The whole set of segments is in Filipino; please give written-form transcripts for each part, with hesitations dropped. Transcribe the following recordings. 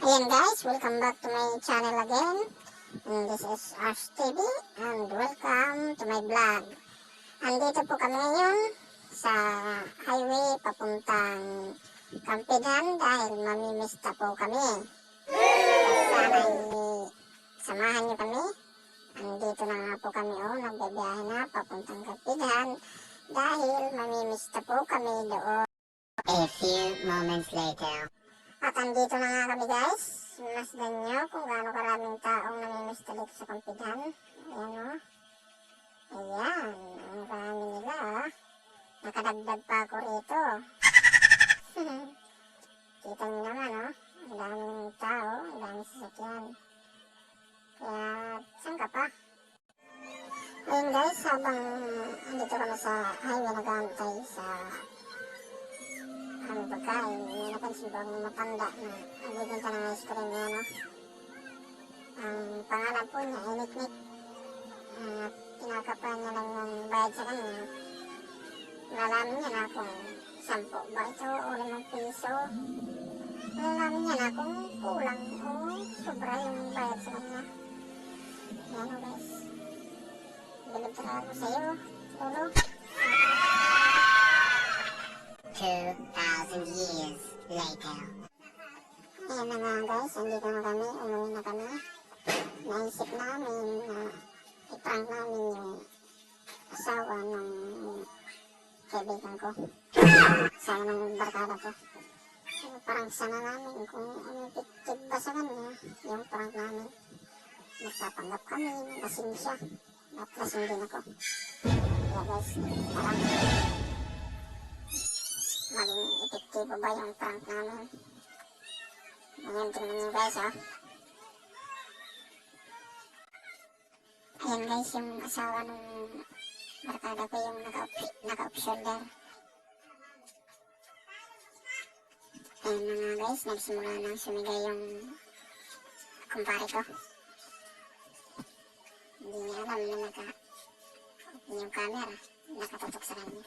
Ayan guys, welcome back to my channel again. And this is Ash TV and welcome to my vlog. Andito po kami ngayon sa highway papuntang Campidan dahil mamimista po kami. Sana'y samahan niyo kami. Andito na nga po kami nagbibiyahe na papuntang Campidan dahil mamimista po kami doon. A few moments later. At andito na nga kami guys. Masdan nyo kung gaano karaming taong namimista dito sa Campidan. Ayan o. Ayan. Ang rami nila Nakadagdag pa ako rito. Kita nyo naman Ang daming tao. Ang daming sasakyan. Kaya saan ka pa? Ayun guys, habang andito kami sa highway nag-aantay sa ang pagkain, may napansin ko ang matanda na nagbibenta ng ice cream yan Ang pangalan po niya ay Niknik. Kinakapan niya lang yung bayad sa kanya. Malalaman niya na kung 10 ba ito o 5 piso. Malalaman niya na kung kulang o sobra yung bayad sa kanya. Yan guys. Bilib talaga ako sa iyo, Lolo. 2,000 years later. Ayan na nga guys, andito na kami, umuwi na kami. Naisip namin na i-prank namin yung asawa ng kaibigan ko. Asawa ng barkada ko. Prank sana namin kung ano piktib ba sa kanya yung prank namin. Nagpapanggap kami, lasing siya. At lasing din ako. Kaya guys, parang maging epektibo ba yung prank namin. Ayan, tingnan nyo guys Ayan guys, yung asawa ng barkada ko yung naka-off shoulder. Ayan na nga guys, nagsimula nang sumigay yung kumpare ko. Hindi niya alam na naka-open yung camera, nakatutok sa kanya.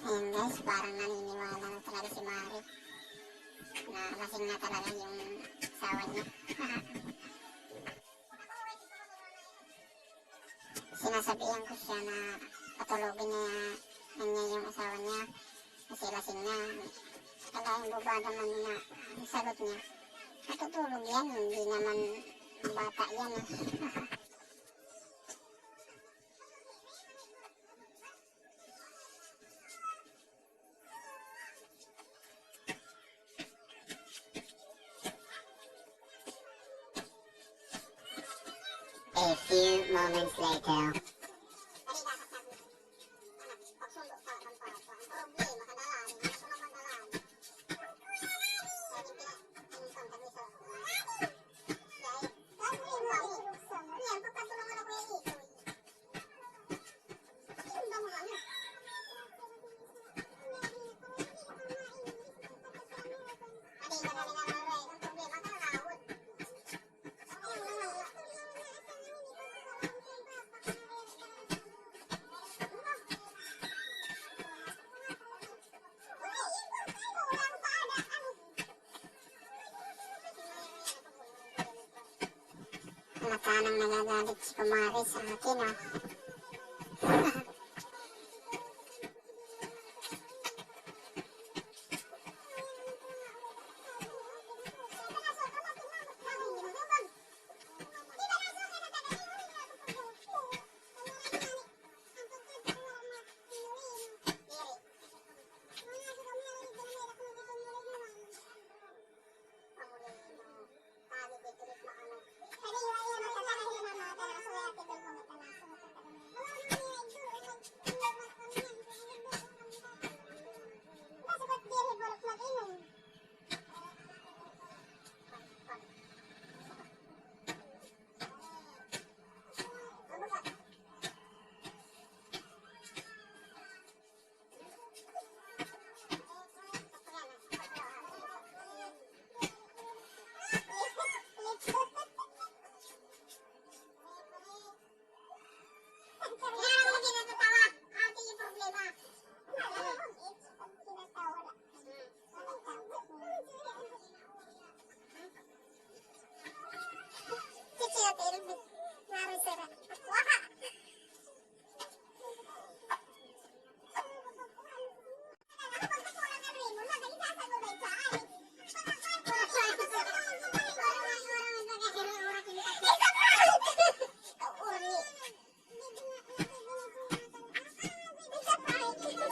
Ayan guys, parang naniniwala na talaga si Mari na lasing na talaga yung asawa niya. Sinasabihan ko siya na patulogin niya yung asawa niya kasi lasing na. Kaya yung bubada man na ang sagot niya, natutulog yan, hindi naman bata yan A few moments later. Matanang nagagalit si Kumari sa akin Ate Elvie. Nari sira. Ako